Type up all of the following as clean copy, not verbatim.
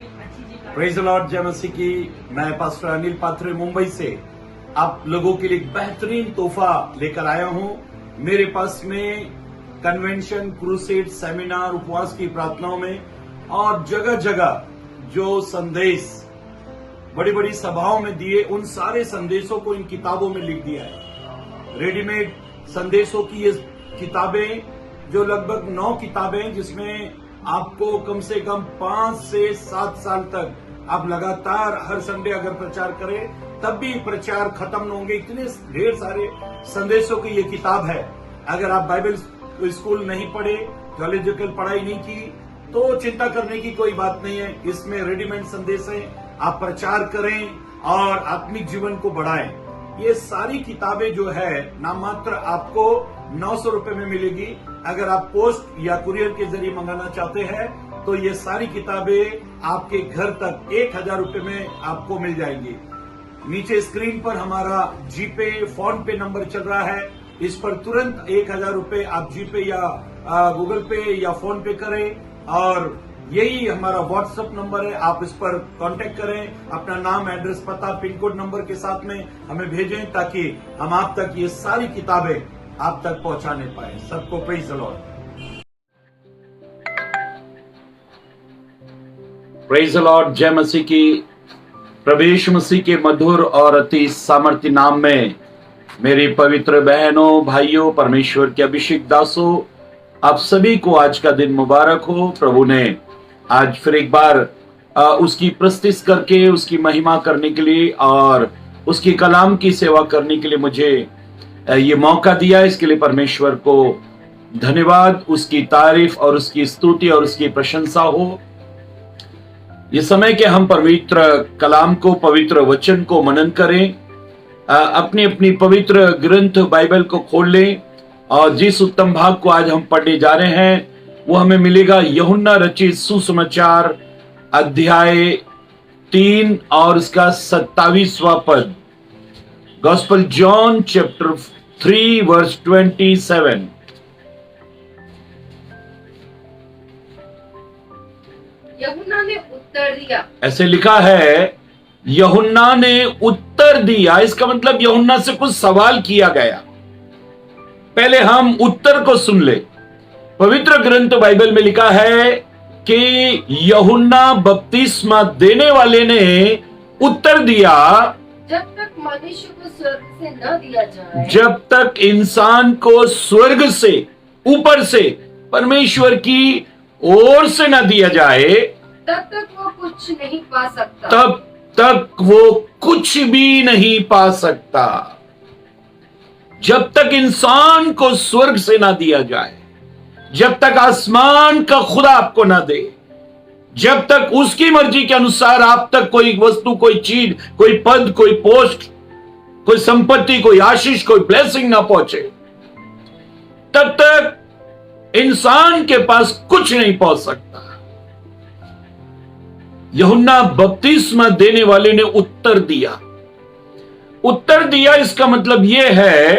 Praise the Lord, जय मसीह की। मैं पास्टर अनिल पात्रे मुंबई से आप लोगों के लिए एक बेहतरीन तोहफा लेकर आया हूं। मेरे पास में कन्वेंशन, क्रूसेड, सेमिनार, उपवास की प्रार्थनाओं में और जगह जगह जो संदेश बड़ी बड़ी सभाओं में दिए, उन सारे संदेशों को इन किताबों में लिख दिया है। रेडीमेड संदेशों की ये किताबें, जो लगभग 9 किताबें, जिसमें आपको कम से कम 5 से 7 साल तक आप लगातार हर संडे अगर प्रचार करें तब भी प्रचार खत्म न होंगे। इतने ढेर सारे संदेशों की ये किताब है। अगर आप बाइबल स्कूल नहीं पढ़े, थियोलॉजिकल पढ़ाई नहीं की, तो चिंता करने की कोई बात नहीं है। इसमें रेडीमेड संदेश है, आप प्रचार करें और आत्मिक जीवन को बढ़ाएं। ये सारी किताबें जो है नाम मात्र आपको 900 रुपए में मिलेगी। अगर आप पोस्ट या कुरियर के जरिए मंगाना चाहते हैं तो ये सारी किताबें आपके घर तक 1000 रुपए में आपको मिल जाएंगी। नीचे स्क्रीन पर हमारा जीपे, फोन पे नंबर चल रहा है। इस पर तुरंत 1000 रुपए आप जीपे या गूगल पे या फोन पे करें और यही हमारा व्हाट्सएप नंबर है। आप इस पर कांटेक्ट करें, अपना नाम, एड्रेस, पता, पिन कोड नंबर के साथ में हमें भेजें ताकि हम आप तक ये सारी किताबें आप तक पहुंचाने पाए। सबको praise the Lord. Praise the Lord, जय मसीह की। प्रभु यीशु मसीह के मधुर और अति सामर्थ्य नाम में मेरी पवित्र बहनों, भाइयों, परमेश्वर के अभिषेक दासों, आप सभी को आज का दिन मुबारक हो। प्रभु ने आज फिर एक बार उसकी प्रस्तुति करके उसकी महिमा करने के लिए और उसकी कलाम की सेवा करने के लिए मुझे ये मौका दिया। इसके लिए परमेश्वर को धन्यवाद, उसकी तारीफ और उसकी स्तुति और उसकी प्रशंसा हो। ये समय के हम पवित्र कलाम को, पवित्र वचन को मनन करें, अपनी अपनी पवित्र ग्रंथ बाइबल को खोल लें और जिस उत्तम भाग को आज हम पढ़ने जा रहे हैं वो हमें मिलेगा यूहन्ना रचित सुसमाचार अध्याय 3 और उसका 27वां पद। Gospel John chapter 3 verse 27। यूहन्ना ने उत्तर दिया। ऐसे लिखा है, यूहन्ना ने उत्तर दिया। इसका मतलब यूहन्ना से कुछ सवाल किया गया। पहले हम उत्तर को सुन ले। पवित्र ग्रंथ बाइबल में लिखा है कि यूहन्ना बपतिस्मा देने वाले ने उत्तर दिया, जब तक मनुष्य को स्वर्ग से न दिया जाए, जब तक इंसान को स्वर्ग से, ऊपर से, परमेश्वर की ओर से न दिया जाए, तब तक वो कुछ नहीं पा सकता। तब तक वो कुछ भी नहीं पा सकता। जब तक इंसान को स्वर्ग से ना दिया जाए, जब तक आसमान का खुदा आपको ना दे, जब तक उसकी मर्जी के अनुसार आप तक कोई वस्तु, कोई चीज, कोई पद, कोई पोस्ट, कोई संपत्ति, कोई आशीष, कोई ब्लेसिंग ना पहुंचे, तब तक इंसान के पास कुछ नहीं पहुंच सकता। यूहन्ना बपतिस्मा देने वाले ने उत्तर दिया। उत्तर दिया इसका मतलब यह है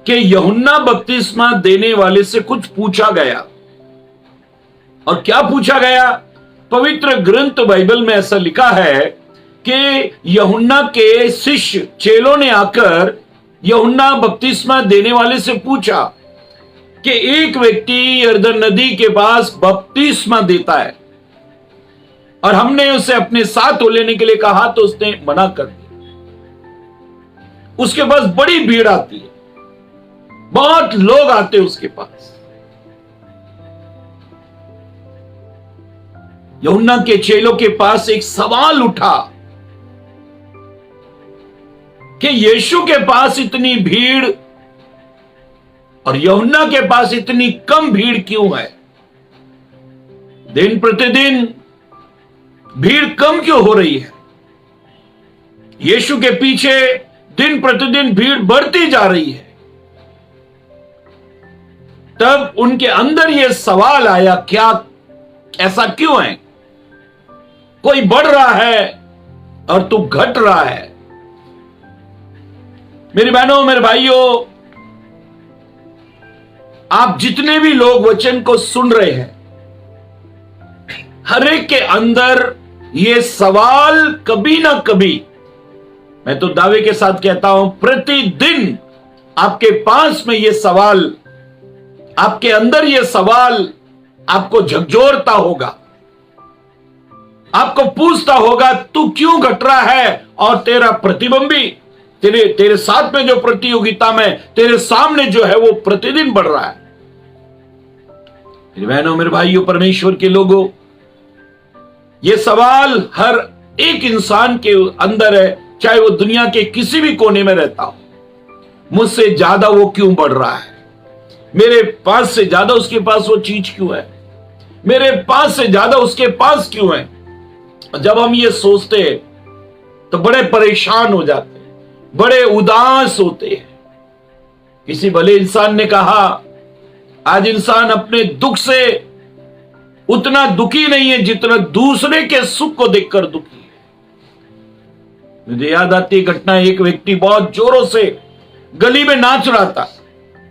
कि यूहन्ना बपतिस्मा देने वाले से कुछ पूछा गया। और क्या पूछा गया? पवित्र ग्रंथ बाइबल में ऐसा लिखा है कि यूहन्ना के शिष्य चेलों ने आकर यूहन्ना बपतिस्मा देने वाले से पूछा कि एक व्यक्ति यरदन नदी के पास बपतिस्मा देता है और हमने उसे अपने साथ हो लेने के लिए कहा तो उसने मना कर दिया। उसके पास बड़ी भीड़ आती है, बहुत लोग आते हैं उसके पास। यूहन्ना के चेलों के पास एक सवाल उठा कि यीशु के पास इतनी भीड़ और यूहन्ना के पास इतनी कम भीड़ क्यों है? दिन प्रतिदिन भीड़ कम क्यों हो रही है? यीशु के पीछे दिन प्रतिदिन भीड़ बढ़ती जा रही है। तब उनके अंदर यह सवाल आया, क्या ऐसा क्यों है? कोई बढ़ रहा है और तू घट रहा है। मेरी बहनों, मेरे भाइयों, आप जितने भी लोग वचन को सुन रहे हैं, हर एक के अंदर ये सवाल कभी ना कभी, मैं तो दावे के साथ कहता हूं, प्रतिदिन आपके पास में ये सवाल, आपके अंदर ये सवाल आपको झकझोरता होगा, आपको पूछता होगा तू क्यों घट रहा है, और तेरा प्रतिबिंबी तेरे साथ में जो प्रतियोगिता में तेरे सामने जो है वो प्रतिदिन बढ़ रहा है। मेरे बहनों, मेरे भाइयों, परमेश्वर के लोगों, ये सवाल हर एक इंसान के अंदर है, चाहे वो दुनिया के किसी भी कोने में रहता हो। मुझसे ज्यादा वो क्यों बढ़ रहा है, मेरे पास से ज्यादा उसके पास वो चीज क्यों है, मेरे पास से ज्यादा उसके पास क्यों है। जब हम ये सोचते हैं तो बड़े परेशान हो जाते हैं, बड़े उदास होते हैं। किसी भले इंसान ने कहा, आज इंसान अपने दुख से उतना दुखी नहीं है जितना दूसरे के सुख को देखकर दुखी है। मुझे याद आती है घटना, एक व्यक्ति बहुत जोरों से गली में नाच रहा था।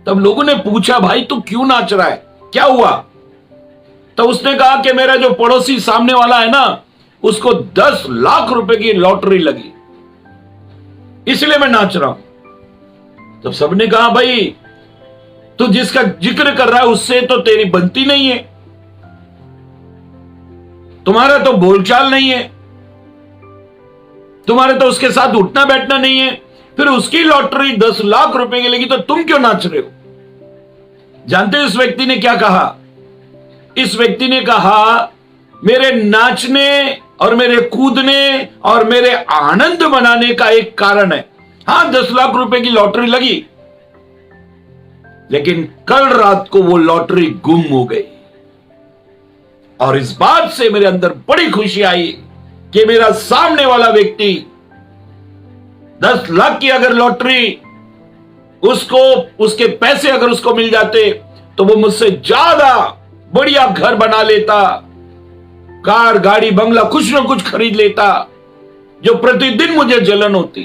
तब लोगों ने पूछा, भाई तू क्यों नाच रहा है, क्या हुआ? तो उसने कहा कि मेरा जो पड़ोसी सामने वाला है ना, उसको 10 लाख रुपए की लॉटरी लगी, इसलिए मैं नाच रहा हूं। तो सबने कहा, भाई तू जिसका जिक्र कर रहा है उससे तो तेरी बनती नहीं है, तुम्हारा तो बोलचाल नहीं है, तुम्हारे तो उसके साथ उठना बैठना नहीं है, फिर उसकी लॉटरी 10 लाख रुपए की लगी तो तुम क्यों नाच रहे हो? जानते हो इस व्यक्ति ने क्या कहा? इस व्यक्ति ने कहा, मेरे नाचने और मेरे कूदने और मेरे आनंद मनाने का एक कारण है। हां, 10 लाख रुपए की लॉटरी लगी, लेकिन कल रात को वो लॉटरी गुम हो गई, और इस बात से मेरे अंदर बड़ी खुशी आई कि मेरा सामने वाला व्यक्ति 10 लाख की अगर लॉटरी उसको, उसके पैसे अगर उसको मिल जाते तो वो मुझसे ज्यादा बढ़िया घर बना लेता, कार गाड़ी बंगला कुछ ना कुछ खरीद लेता, जो प्रतिदिन मुझे जलन होती।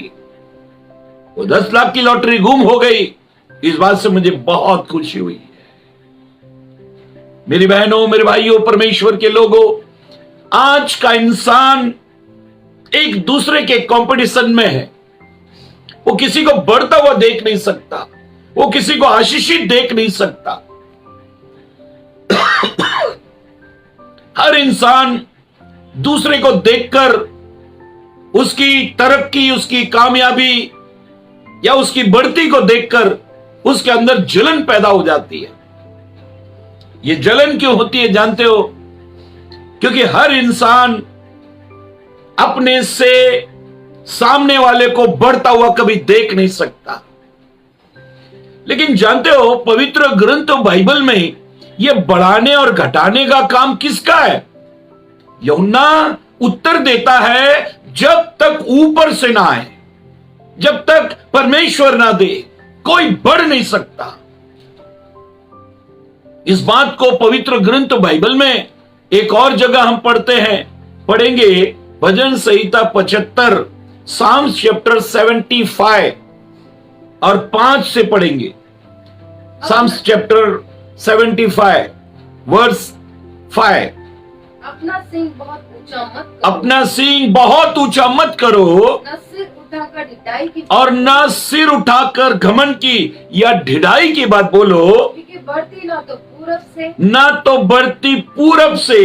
वो 10 लाख की लॉटरी गुम हो गई, इस बात से मुझे बहुत खुशी हुई है। मेरी बहनों, मेरे भाइयों, परमेश्वर के लोगों, आज का इंसान एक दूसरे के कंपटीशन में है। वो किसी को बढ़ता हुआ देख नहीं सकता, वो किसी को आशीषित देख नहीं सकता। हर इंसान दूसरे को देखकर उसकी तरक्की, उसकी कामयाबी या उसकी बढ़ती को देखकर उसके अंदर जलन पैदा हो जाती है। ये जलन क्यों होती है जानते हो? क्योंकि हर इंसान अपने से सामने वाले को बढ़ता हुआ कभी देख नहीं सकता। लेकिन जानते हो, पवित्र ग्रंथ बाइबल में ये बढ़ाने और घटाने का काम किसका है? यूहन्ना उत्तर देता है, जब तक ऊपर से ना आए, जब तक परमेश्वर ना दे, कोई बढ़ नहीं सकता। इस बात को पवित्र ग्रंथ बाइबल में एक और जगह हम पढ़ेंगे, भजन संहिता 75, साम्स चैप्टर 75 और 5 से पढ़ेंगे। Psalms chapter 75 verse 5। अपना सिंह बहुत ऊंचा मत करो, अपना सिंह बहुत ऊंचा मत करो, न सिर उठाकर ढिठाई की, और न सिर उठाकर घमंड की या ढिठाई की बात बोलो, क्योंकि बढ़ती ना तो पूरब से, ना तो बढ़ती पूरब से,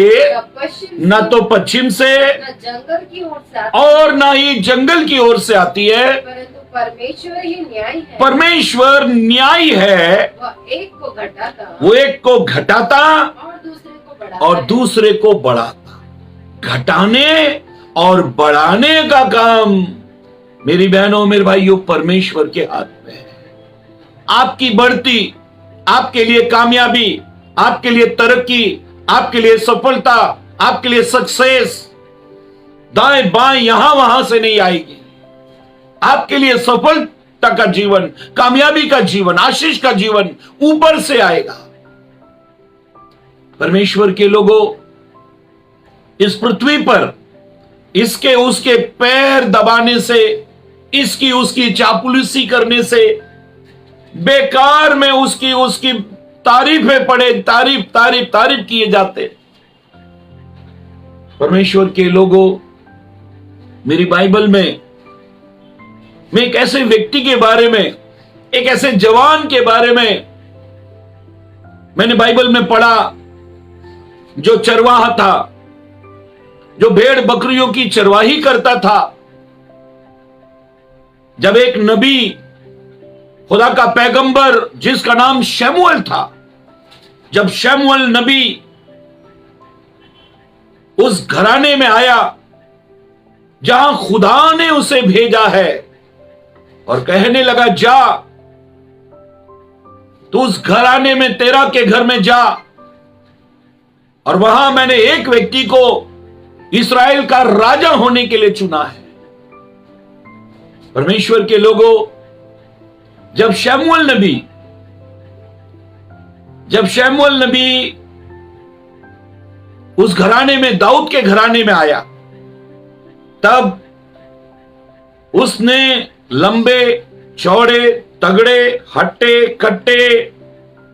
न न तो पश्चिम से, न जंगल की ओर से आती, और ना ही जंगल की ओर से आती है, परंतु परमेश्वर ही न्याय है। परमेश्वर न्याय है। वह एक को घटाता, वो एक को घटाता और दूसरे को बढ़ाता और है। दूसरे को बढ़ाता। घटाने और बढ़ाने का काम, मेरी बहनों, मेरे भाइयों, परमेश्वर के हाथ में है। आपकी बढ़ती, आपके लिए कामयाबी, आपके लिए तरक्की, आपके लिए सफलता, आपके लिए सक्सेस दाएं बाएं यहां वहां से नहीं आएगी। आपके लिए सफलता का जीवन, कामयाबी का जीवन, आशीष का जीवन ऊपर से आएगा। परमेश्वर के लोगों, इस पृथ्वी पर इसके उसके पैर दबाने से, इसकी उसकी चापलूसी करने से, बेकार में उसकी तारीफें पड़े, तारीफ तारीफ तारीफ किए जाते। परमेश्वर के लोगों, मेरी बाइबल में मैं एक ऐसे व्यक्ति के बारे में, एक ऐसे जवान के बारे में मैंने बाइबल में पढ़ा जो चरवाहा था, जो भेड़ बकरियों की चरवाही करता था। जब एक नबी, खुदा का पैगंबर जिसका नाम शमूएल था, जब शमूएल नबी उस घराने में आया जहां खुदा ने उसे भेजा है और कहने लगा, जा तू उस घराने में, तेरा के घर में जा, और वहां मैंने एक व्यक्ति को इस्राएल का राजा होने के लिए चुना है। परमेश्वर के लोगों, जब शमूएल नबी उस घराने में, दाऊद के घराने में आया, तब उसने लंबे चौड़े तगड़े हट्टे कट्टे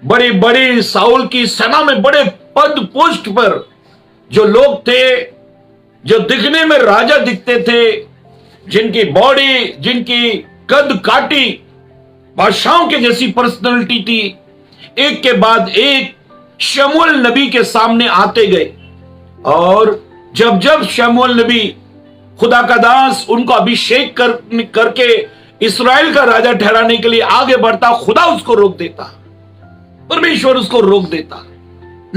बड़ी बड़ी साउल की सेना में बड़े पद पोस्ट पर जो लोग थे, जो दिखने में राजा दिखते थे, जिनकी बॉडी, जिनकी कद काटी बादशाहों के जैसी पर्सनालिटी थी, एक के बाद एक शमूएल नबी के सामने आते गए। और जब जब शमूएल नबी, खुदा का दास, उनको अभिषेक करके इस्राएल का राजा ठहराने के लिए आगे बढ़ता, खुदा उसको रोक देता, परमेश्वर उसको रोक देता।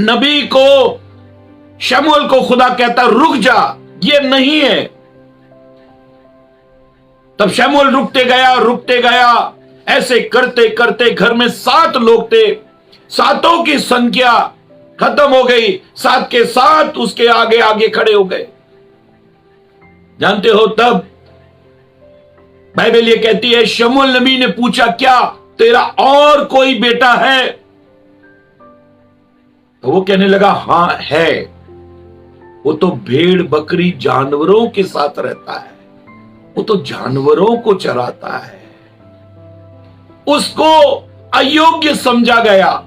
नबी को, शमूएल को खुदा कहता, रुक जा, ये नहीं है। तब शमूएल रुकते गया। ऐसे करते करते घर में 7 लोग थे, 7 की संख्या खत्म हो गई, 7 के 7 उसके आगे आगे खड़े हो गए। जानते हो, तब बाइबल ये कहती है, शमूएल नबी ने पूछा, क्या तेरा और कोई बेटा है? तो वो कहने लगा, हां है, वो तो भेड़ बकरी जानवरों के साथ रहता है, वो तो जानवरों को चराता है। उसको अयोग्य समझा गया,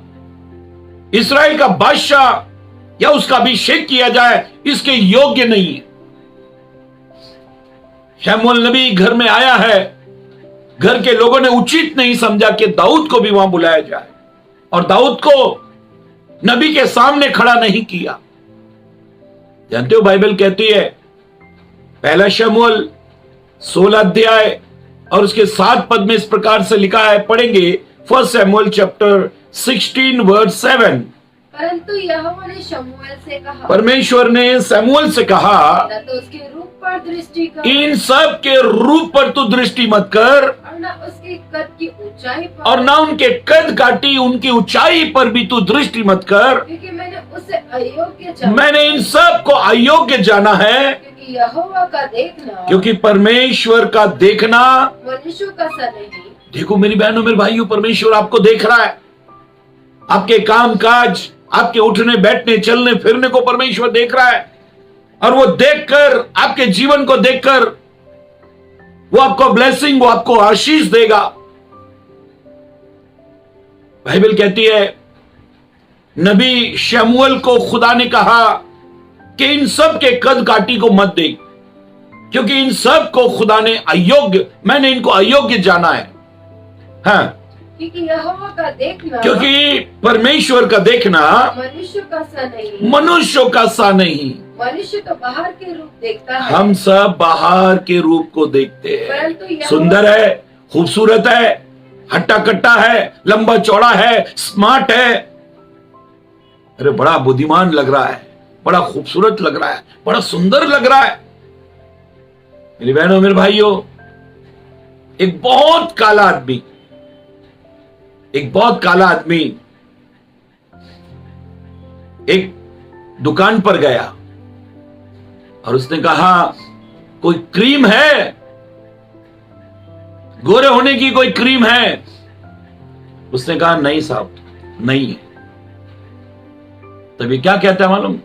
इस्राएल का बादशाह या उसका अभिषेक किया जाए, इसके योग्य नहीं है। शमूएल नबी घर में आया है, घर के लोगों ने उचित नहीं समझा कि दाऊद को भी वहां बुलाया जाए, और दाऊद को नबी के सामने खड़ा नहीं किया। जानते हो, बाइबल कहती है, पहला शमूएल 16 अध्याय और उसके 7 पद में इस प्रकार से लिखा है, पढ़ेंगे, 1 शमूएल चैप्टर 16 वर्स 7। परंतु यहोवा ने शमूएल से कहा, परमेश्वर ने शमूएल से कहा, न तो उसके रूप पर दृष्टि कर, इन सब के रूप पर तू दृष्टि मत कर, और न उसके कद की ऊंचाई पर, और न उनके कद काटी, उनकी ऊंचाई पर भी तू दृष्टि मत कर, क्योंकि मैंने उसे अयोग्य जाना, मैंने इन सब को अयोग्य जाना है। क्योंकि यहोवा का देखना, क्योंकि परमेश्वर का देखना मनुष्यों का सा नहीं। देखो मेरी बहनों, मेरे भाइयों, परमेश्वर आपको देख रहा है, आपके काम काज, आपके उठने बैठने चलने फिरने को परमेश्वर देख रहा है, और वो देखकर, आपके जीवन को देखकर, वो आपको ब्लेसिंग, वो आपको आशीष देगा। बाइबल कहती है, नबी शमूएल को खुदा ने कहा कि इन सब के कद काटी को मत दे, क्योंकि इन सब को खुदा ने अयोग्य, मैंने इनको अयोग्य जाना है। हाँ, क्योंकि यहोवा का देखना, क्योंकि परमेश्वर का देखना मनुष्य का सा नहीं, मनुष्यों का सा नहीं। मनुष्य तो बाहर के रूप देखता है, हम सब बाहर के रूप को देखते परंतु हैं, यहोवा सुंदर है, खूबसूरत है, हट्टा कट्टा है, लंबा चौड़ा है, स्मार्ट है, अरे बड़ा बुद्धिमान लग रहा है, बड़ा खूबसूरत लग रहा है, बड़ा सुंदर लग रहा है। मेरी बहनों, मेरे भाइयों, एक बहुत काला आदमी, एक दुकान पर गया और उसने कहा, कोई क्रीम है, गोरे होने की कोई क्रीम है? उसने कहा, नहीं साहब, नहीं है। तभी क्या कहता है मालूम?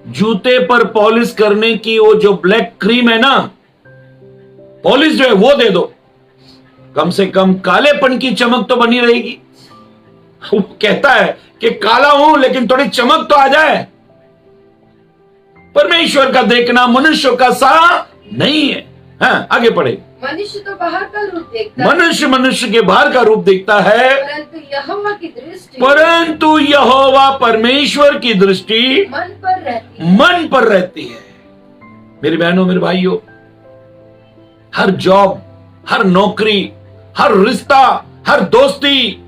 जूते पर पॉलिश करने की वो जो ब्लैक क्रीम है ना, पॉलिश जो है वो दे दो, कम से कम कालेपन की चमक तो बनी रहेगी। वो कहता है कि काला हूं लेकिन थोड़ी चमक तो आ जाए। परमेश्वर का देखना मनुष्य का सा नहीं है। हाँ, आगे पढ़े। मनुष्य तो बाहर का रूप देखता है, मनुष्य मनुष्य के बाहर का रूप देखता है, परंतु यहोवा परमेश्वर की दृष्टि मन पर रहती है। मेरी बहनों, मेरे भाइयों, हर जॉब, हर नौकरी, हर रिश्ता, हर दोस्ती,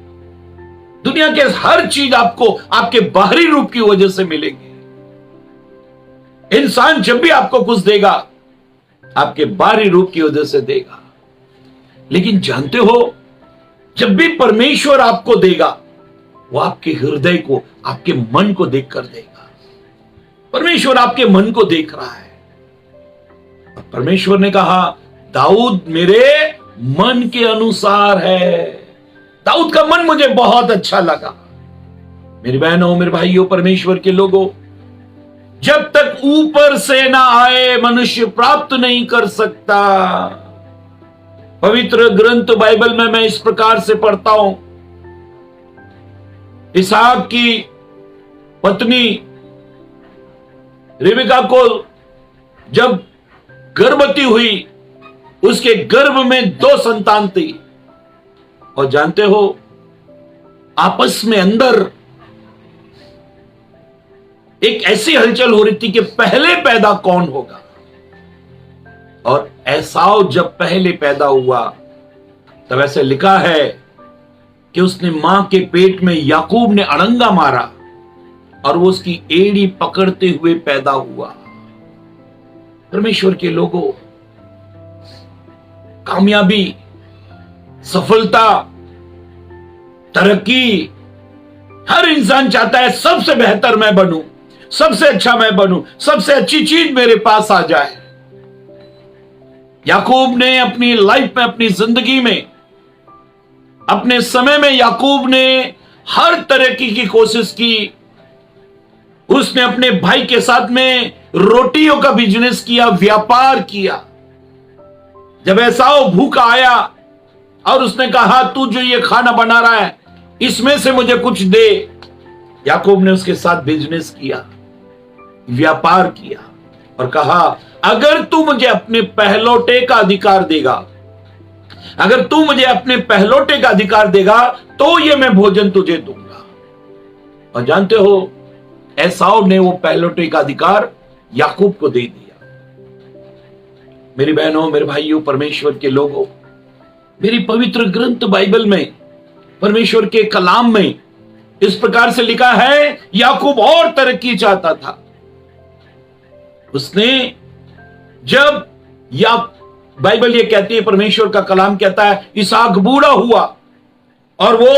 दुनिया के हर चीज आपको आपके बाहरी रूप की वजह से मिलेगी। इंसान जब भी आपको कुछ देगा, आपके बाहरी रूप की वजह से देगा। लेकिन जानते हो, जब भी परमेश्वर आपको देगा, वो आपके हृदय को, आपके मन को देखकर देगा। परमेश्वर आपके मन को देख रहा है। परमेश्वर ने कहा, दाऊद मेरे मन के अनुसार है। दाऊद का मन मुझे बहुत अच्छा लगा। मेरी बहनों, मेरे भाइयों, परमेश्वर के लोगों, जब तक ऊपर से ना आए मनुष्य प्राप्त नहीं कर सकता। पवित्र ग्रंथ बाइबल में मैं इस प्रकार से पढ़ता हूं, इसहाक की पत्नी रिबका को जब गर्भवती हुई, उसके गर्भ में 2 संतान थी। और जानते हो, आपस में अंदर एक ऐसी हलचल हो रही थी कि पहले पैदा कौन होगा। और एसाव जब पहले पैदा हुआ, तब ऐसे लिखा है कि उसने मां के पेट में याकूब ने अड़ंगा मारा और वो उसकी एड़ी पकड़ते हुए पैदा हुआ। परमेश्वर के लोगों, कामयाबी, सफलता, तरक्की, हर इंसान चाहता है सबसे बेहतर मैं बनूं, सबसे अच्छा मैं बनूं, सबसे अच्छी चीज मेरे पास आ जाए। याकूब ने अपनी लाइफ में, अपनी जिंदगी में, अपने समय में याकूब ने हर तरक्की की कोशिश की। उसने अपने भाई के साथ में रोटियों का बिजनेस किया, व्यापार किया। जब एसाव भूखा आया और उसने कहा, तू जो ये खाना बना रहा है, इसमें से मुझे कुछ दे, याकूब ने उसके साथ बिजनेस किया, व्यापार किया और कहा, अगर तू मुझे अपने पहलौठे का अधिकार देगा, अगर तू मुझे अपने पहलौठे का अधिकार देगा, तो ये मैं भोजन तुझे दूंगा। और जानते हो, एसाव ने वो पहलौठे का अधिकार याकूब को दे दिया। मेरी बहनों, मेरे भाइयों, परमेश्वर के लोगों, मेरी पवित्र ग्रंथ बाइबल में, परमेश्वर के कलाम में इस प्रकार से लिखा है, याकूब और तरक्की चाहता था। उसने जब बाइबल ये कहती है, परमेश्वर का कलाम कहता है, इसहाक बूढ़ा हुआ और वो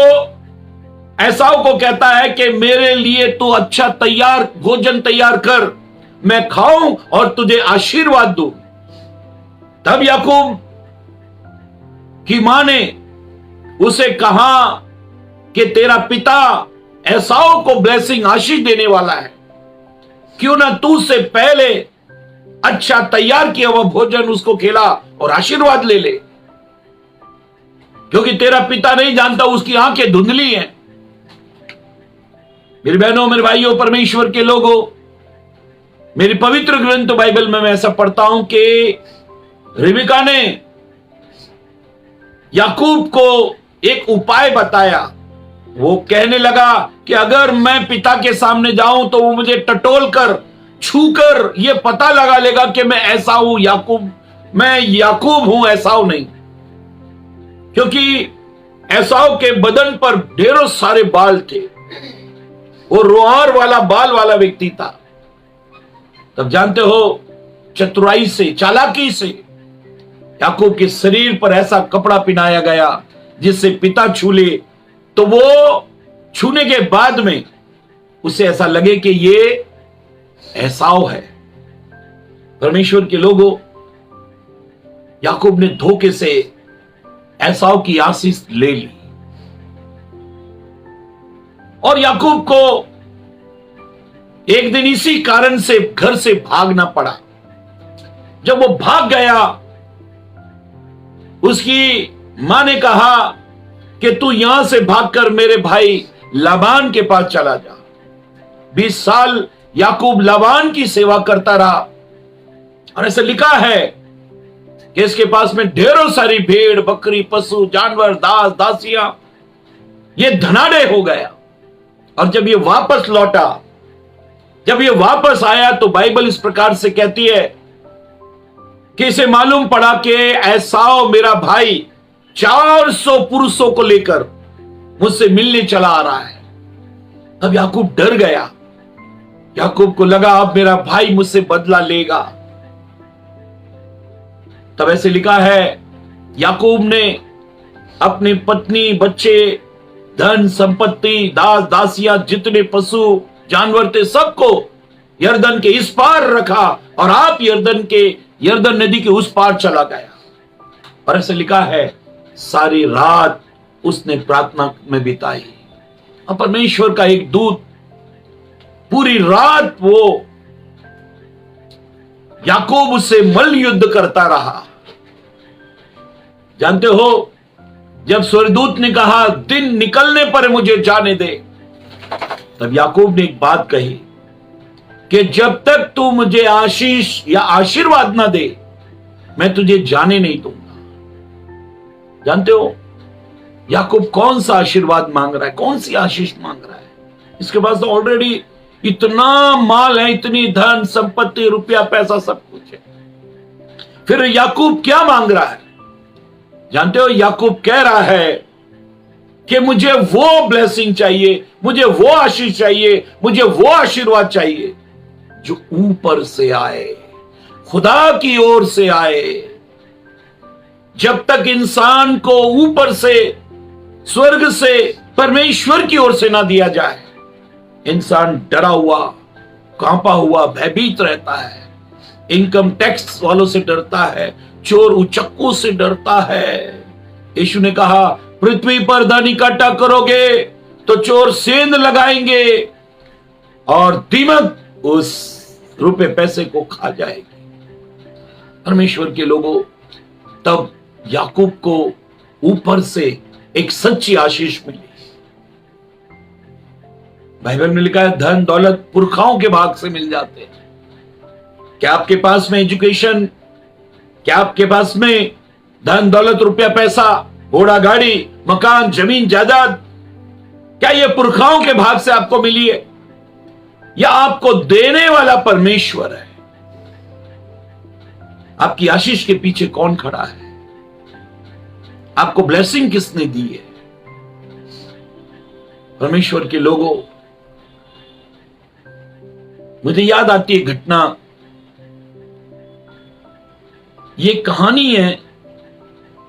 एसाव को कहता है कि मेरे लिए तू अच्छा भोजन तैयार कर, मैं खाऊं और तुझे आशीर्वाद दूं। तब याकूब की मां ने उसे कहा कि तेरा पिता एसाव को ब्लेसिंग, आशीष देने वाला है, क्यों ना तू से पहले अच्छा तैयार किया हुआ भोजन उसको खिला और आशीर्वाद ले ले, क्योंकि तेरा पिता नहीं जानता उसकी आंखें धुंधली हैं। मेरी बहनों, मेरे भाइयों, परमेश्वर के लोगों, मेरी पवित्र ग्रंथ बाइबल में मैं ऐसा पढ़ता हूं कि रिबका ने याकूब को एक उपाय बताया। वो कहने लगा कि अगर मैं पिता के सामने जाऊं तो वो मुझे टटोल कर, छूकर ये पता लगा लेगा कि मैं ऐसा हूं, मैं याकूब हूं, एसाव नहीं। क्योंकि एसाव के बदन पर ढेरों सारे बाल थे, वो रोआर वाला बाल वाला व्यक्ति था। तब जानते हो, चतुराई से, चालाकी से याकूब के शरीर पर ऐसा कपड़ा पहनाया गया जिससे पिता छू ले तो वो छूने के बाद में उसे ऐसा लगे कि ये एसाव है। परमेश्वर के लोगों, याकूब ने धोखे से एसाव की आशीष ले ली और याकूब को एक दिन इसी कारण से घर से भागना पड़ा। जब वो भाग गया, उसकी मां ने कहा कि तू यहां से भागकर मेरे भाई लाबान के पास चला जा। 20 साल याकूब लाबान की सेवा करता रहा और ऐसा लिखा है कि इसके पास में ढेरों सारी भेड़ बकरी पशु जानवर दास दासियां, ये धनाढ्य हो गया। और जब ये वापस लौटा, जब ये वापस आया, तो बाइबल इस प्रकार से कहती है कि इसे मालूम पड़ा कि एसाव मेरा भाई 400 पुरुषों को लेकर मुझसे मिलने चला आ रहा है। तब याकूब डर गया। याकूब को लगा अब मेरा भाई मुझसे बदला लेगा। तब ऐसे लिखा है, याकूब ने अपनी पत्नी बच्चे धन संपत्ति दास दासियां जितने पशु जानवर थे सबको यरदन के इस पार रखा और आप यरदन नदी के उस पार चला गया। और ऐसे लिखा है सारी रात उसने प्रार्थना में बिताई और परमेश्वर का एक दूत पूरी रात वो याकूब उससे मल्ल युद्ध करता रहा। जानते हो, जब स्वर्गदूत ने कहा दिन निकलने पर मुझे जाने दे, तब याकूब ने एक बात कही कि जब तक तू मुझे आशीष या आशीर्वाद ना दे मैं तुझे जाने नहीं दूंगा। जानते हो याकूब कौन सा आशीर्वाद मांग रहा है, कौन सी आशीष मांग रहा है? इसके पास तो ऑलरेडी इतना माल है, इतनी धन संपत्ति रुपया पैसा सब कुछ है। फिर याकूब क्या मांग रहा है? जानते हो याकूब कह रहा है कि मुझे वो ब्लेसिंग चाहिए, मुझे वो आशीष चाहिए, मुझे वो आशीर्वाद चाहिए जो ऊपर से आए, खुदा की ओर से आए। जब तक इंसान को ऊपर से स्वर्ग से परमेश्वर की ओर से ना दिया जाए, इंसान डरा हुआ कांपा हुआ भयभीत रहता है, इनकम टैक्स वालों से डरता है, चोर उचक्कू से डरता है। यीशु ने कहा पृथ्वी पर धन इकट्ठा करोगे तो चोर सेंध लगाएंगे और दीमक उस रुपए पैसे को खा जाएगी। परमेश्वर के लोगों, तब याकूब को ऊपर से एक सच्ची आशीष मिली। बाइबल में लिखा है धन दौलत पुरखाओं के भाग से मिल जाते हैं। क्या आपके पास में एजुकेशन, क्या आपके पास में धन दौलत रुपया पैसा घोड़ा गाड़ी मकान जमीन जायदाद, क्या ये पुरखाओं के भाग से आपको मिली है या आपको देने वाला परमेश्वर है? आपकी आशीष के पीछे कौन खड़ा है? आपको ब्लेसिंग किसने दी है? परमेश्वर के लोगों, मुझे याद आती है घटना, ये कहानी है,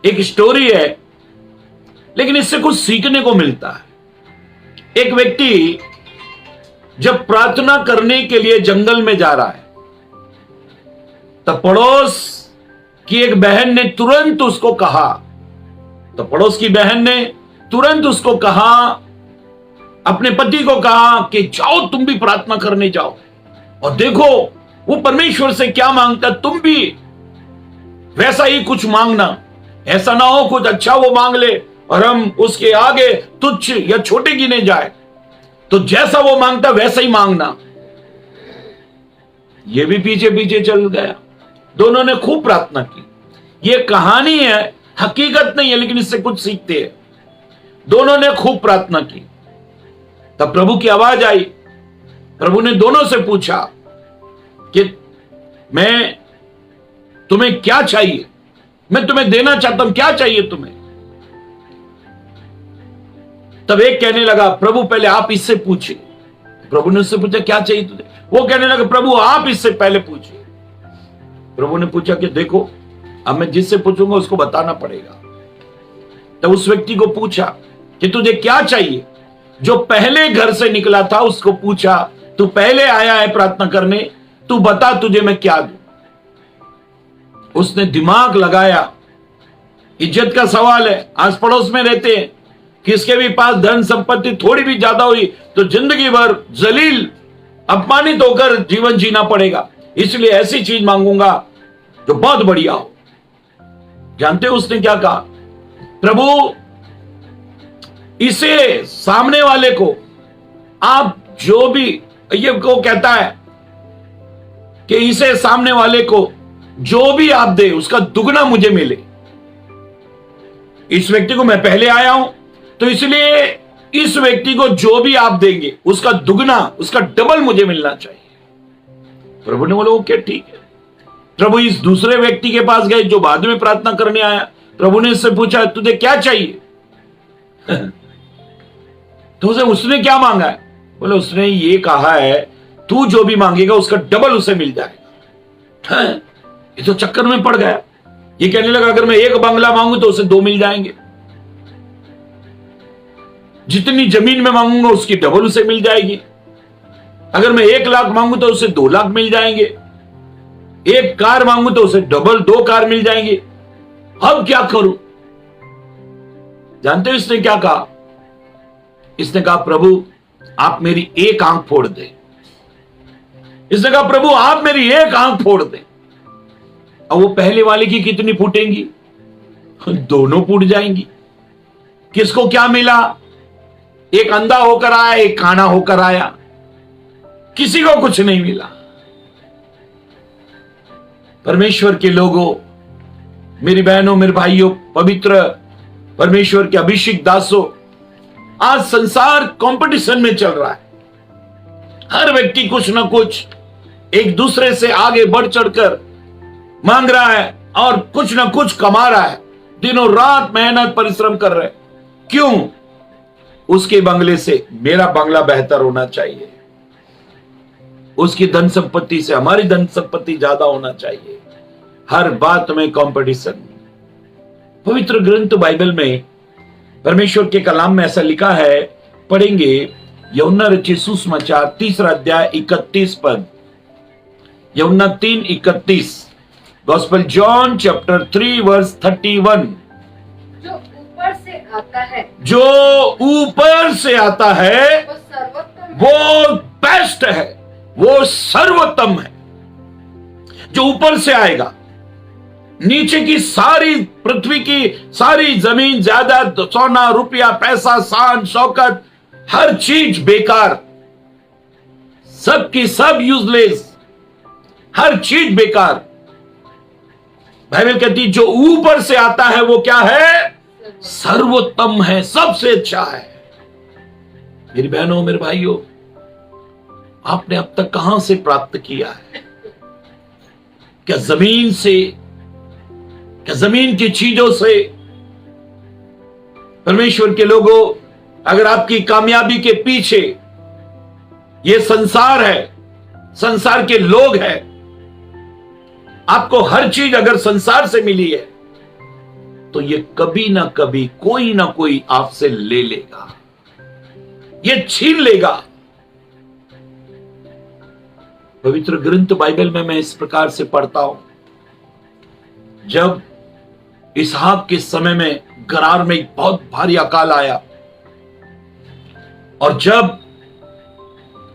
एक स्टोरी है, लेकिन इससे कुछ सीखने को मिलता है। एक व्यक्ति जब प्रार्थना करने के लिए जंगल में जा रहा है, तब पड़ोस की एक बहन ने तुरंत उसको कहा, अपने पति को कहा कि जाओ तुम भी प्रार्थना करने जाओ और देखो वो परमेश्वर से क्या मांगता, तुम भी वैसा ही कुछ मांगना। ऐसा ना हो कुछ अच्छा वो मांग ले और हम उसके आगे तुच्छ या छोटे गिने जाए, तो जैसा वो मांगता वैसा ही मांगना। ये भी पीछे पीछे चल गया। दोनों ने खूब प्रार्थना की। ये कहानी है, हकीकत नहीं है, लेकिन इससे कुछ सीखते हैं। दोनों ने खूब प्रार्थना की। तब प्रभु की आवाज आई। प्रभु ने दोनों से पूछा कि मैं तुम्हें क्या चाहिए, मैं तुम्हें देना चाहता हूं, क्या चाहिए तुम्हें? तब एक कहने लगा प्रभु पहले आप इससे पूछिए। प्रभु ने उससे पूछा क्या चाहिए तुझे? वो कहने लगा प्रभु आप इससे पहले पूछिए। प्रभु ने पूछा कि देखो अब मैं जिससे पूछूंगा उसको बताना पड़ेगा। तब उस व्यक्ति को पूछा कि तुझे क्या चाहिए? जो पहले घर से निकला था उसको पूछा तू पहले आया है प्रार्थना करने, तू बता तुझे मैं क्या दूं? उसने दिमाग लगाया। इज्जत का सवाल है, आस पड़ोस में रहते हैं, किसके भी पास धन संपत्ति थोड़ी भी ज्यादा हुई तो जिंदगी भर जलील अपमानित होकर जीवन जीना पड़ेगा, इसलिए ऐसी चीज मांगूंगा जो बहुत बढ़िया हो। जानते हो उसने क्या कहा? प्रभु इसे सामने वाले को आप जो भी, ये को कहता है कि इसे सामने वाले को जो भी आप दे उसका दुगना मुझे मिले। इस व्यक्ति को मैं पहले आया हूं, तो इसलिए इस व्यक्ति को जो भी आप देंगे उसका दुगना, उसका डबल मुझे मिलना चाहिए। प्रभु ने बोला ओके ठीक है। प्रभु इस दूसरे व्यक्ति के पास गए जो बाद में प्रार्थना करने आया। प्रभु ने इससे पूछा तुझे क्या चाहिए? तो उसने क्या मांगा है? बोले उसने ये कहा है तू जो भी मांगेगा उसका डबल उसे मिल जाएगा। ये तो चक्कर में पड़ गया। ये कहने लगा अगर मैं एक बंगला मांगू तो उसे 2 मिल जाएंगे, जितनी जमीन में मांगूंगा उसकी डबल उसे मिल जाएगी। अगर मैं 1 लाख मांगू तो उसे 2 लाख मिल जाएंगे, 1 कार मांगू तो उसे डबल 2 कार मिल जाएंगे। अब क्या करूं? जानते हो इसने क्या कहा? इसने कहा प्रभु आप मेरी 1 आंख फोड़ दे। इसने कहा प्रभु आप मेरी 1 आंख फोड़ दे। अब वो पहले वाले की कितनी फूटेंगी? दोनों फूट जाएंगी। किसको क्या मिला? एक अंधा होकर आया, एक काना होकर आया, किसी को कुछ नहीं मिला। परमेश्वर के लोगों, मेरी बहनों, मेरे भाइयों, पवित्र परमेश्वर के अभिषेक दासों, आज संसार कंपटीशन में चल रहा है। हर व्यक्ति कुछ ना कुछ एक दूसरे से आगे बढ़ चढ़कर मांग रहा है और कुछ ना कुछ कमा रहा है। दिनों रात मेहनत परिश्रम कर रहे हैं। क्यों? उसके बंगले से मेरा बंगला बेहतर होना चाहिए, उसकी धन संपत्ति से हमारी धन संपत्ति ज्यादा होना चाहिए। हर बात में कंपटीशन। पवित्र ग्रंथ बाइबल में परमेश्वर के कलाम में ऐसा लिखा है, पढ़ेंगे यूहन्ना रचित सुसमाचार 3 अध्याय 31 पद। यूहन्ना 3:31। Gospel John chapter 3 verse 31। जो ऊपर से आता है, जो ऊपर से आता है वो सर्वोत्तम है। वो बेस्ट है, वो सर्वोत्तम है। जो ऊपर से आएगा, नीचे की सारी पृथ्वी की सारी जमीन, जायदाद, सोना रुपया, पैसा, शान शौकत, हर चीज बेकार, सब की सब यूजलेस, हर चीज बेकार। बाइबल कहती जो ऊपर से आता है वो क्या है? सर्वोत्तम है, सबसे अच्छा है। मेरी बहनों, मेरे भाइयों, आपने अब तक कहां से प्राप्त किया है? क्या जमीन से? क्या जमीन की चीजों से? परमेश्वर के लोगों, अगर आपकी कामयाबी के पीछे ये संसार है, संसार के लोग हैं, आपको हर चीज अगर संसार से मिली है, तो ये कभी ना कभी कोई ना कोई आपसे ले लेगा, ये छीन लेगा। पवित्र ग्रंथ बाइबल में मैं इस प्रकार से पढ़ता हूं, जब इसहाक के समय में गरार में एक बहुत भारी अकाल आया, और जब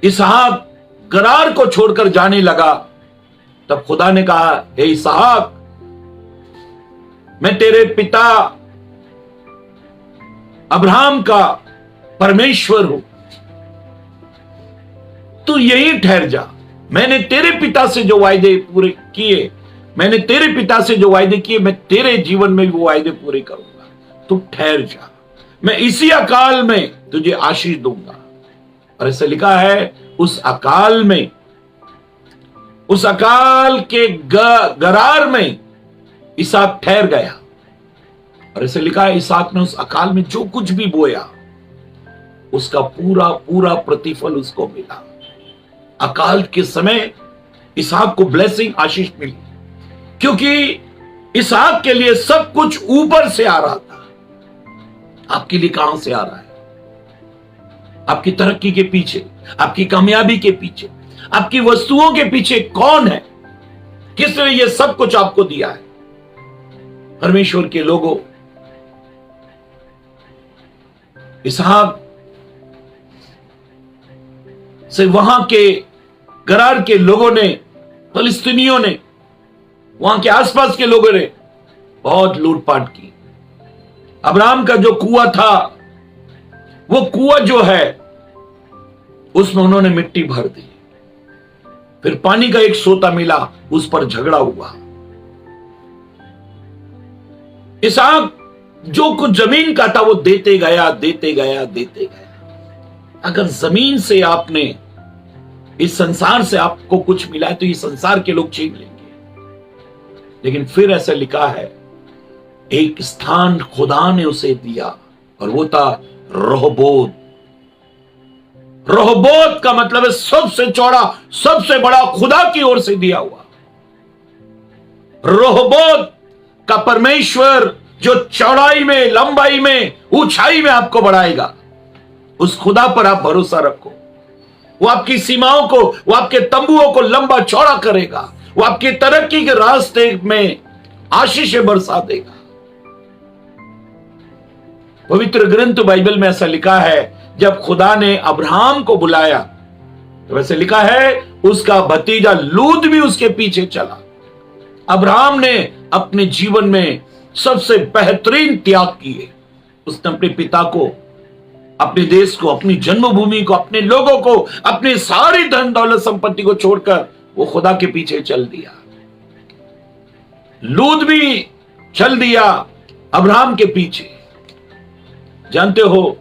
इसहाक गरार को छोड़कर जाने लगा, तब खुदा ने कहा, हे इसहाक, मैं तेरे पिता अब्राहम का परमेश्वर हूं, तू यही ठहर जा। मैंने तेरे पिता से जो वायदे पूरे किए, मैंने तेरे पिता से जो वायदे किए, मैं तेरे जीवन में भी वो वायदे पूरे करूंगा। तू ठहर जा, मैं इसी अकाल में तुझे आशीष दूंगा। और ऐसा लिखा है, उस अकाल में, उस अकाल के गरार में इसहाक ठहर गया। और ऐसे लिखा है, इसहाक ने उस अकाल में जो कुछ भी बोया, उसका पूरा पूरा प्रतिफल उसको मिला। अकाल के समय इसहाक को ब्लेसिंग, आशीष मिली, क्योंकि इसहाक के लिए सब कुछ ऊपर से आ रहा था। आपके लिए कहां से आ रहा है? आपकी तरक्की के पीछे, आपकी कामयाबी के पीछे, आपकी वस्तुओं के पीछे कौन है? किसने ये सब कुछ आपको दिया है? परमेश्वर के लोगों, इसहाक से वहां के गरार के लोगों ने, फिलिस्तीनियों ने, वहां के आसपास के लोगों ने बहुत लूटपाट की। अब्राहम का जो कुआं था, वो कुआं जो है उसमें उन्होंने मिट्टी भर दी। फिर पानी का एक सोता मिला, उस पर झगड़ा हुआ। इसहाक जो कुछ जमीन का था वो देते गया, देते गया, देते गया। अगर जमीन से आपने, इस संसार से आपको कुछ मिला है तो ये संसार के लोग छीन लेंगे। लेकिन फिर ऐसा लिखा है, एक स्थान खुदा ने उसे दिया और वो था रहबोत। रहबोत का मतलब है सबसे चौड़ा, सबसे बड़ा, खुदा की ओर से दिया हुआ। रहबोत का परमेश्वर जो चौड़ाई में, लंबाई में, ऊंचाई में आपको बढ़ाएगा, उस खुदा पर आप भरोसा रखो। वो आपकी सीमाओं को, वो आपके तंबुओं को लंबा चौड़ा करेगा। वो आपकी तरक्की के रास्ते में आशीषें बरसा देगा। पवित्र ग्रंथ बाइबल में ऐसा लिखा है, जब खुदा ने अब्राहम को बुलाया तो वैसे लिखा है उसका भतीजा लूत भी उसके पीछे चला। अब्राहम ने अपने जीवन में सबसे बेहतरीन त्याग किए। उसने अपने पिता को, अपने देश को, अपनी जन्मभूमि को, अपने लोगों को, अपनी सारी धन दौलत संपत्ति को छोड़कर वो खुदा के पीछे चल दिया। लूत भी चल दिया अब्राहम के पीछे। जानते हो,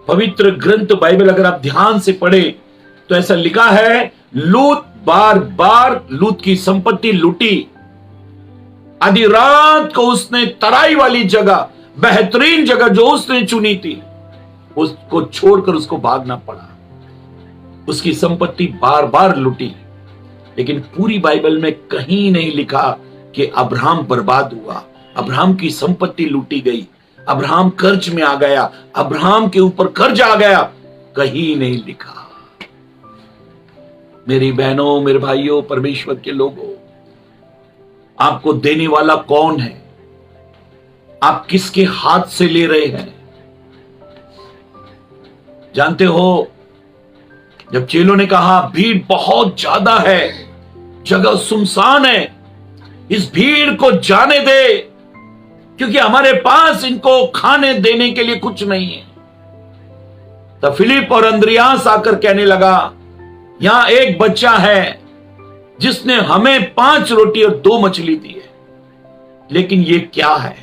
पवित्र ग्रंथ बाइबल अगर आप ध्यान से पढ़े तो ऐसा लिखा है, लूत बार बार लूत की संपत्ति लूटी। आधी रात को उसने तराई वाली जगह, बेहतरीन जगह जो उसने चुनी थी, उसको छोड़कर उसको भागना पड़ा। उसकी संपत्ति बार बार लूटी। लेकिन पूरी बाइबल में कहीं नहीं लिखा कि अब्राहम बर्बाद हुआ, अब्राहम की संपत्ति लूटी गई, अब्राहम कर्ज में आ गया, अब्राहम के ऊपर कर्ज आ गया। कहीं नहीं लिखा। मेरी बहनों, मेरे भाइयों, परमेश्वर के लोगों, आपको देने वाला कौन है? आप किसके हाथ से ले रहे हैं? जानते हो, जब चेलों ने कहा भीड़ बहुत ज्यादा है, जगह सुनसान है, इस भीड़ को जाने दे, क्योंकि हमारे पास इनको खाने देने के लिए कुछ नहीं है। तब फिलिप और अंद्रियास आकर कहने लगा, यहां एक बच्चा है जिसने हमें 5 रोटी और 2 मछली दी है, लेकिन ये क्या है?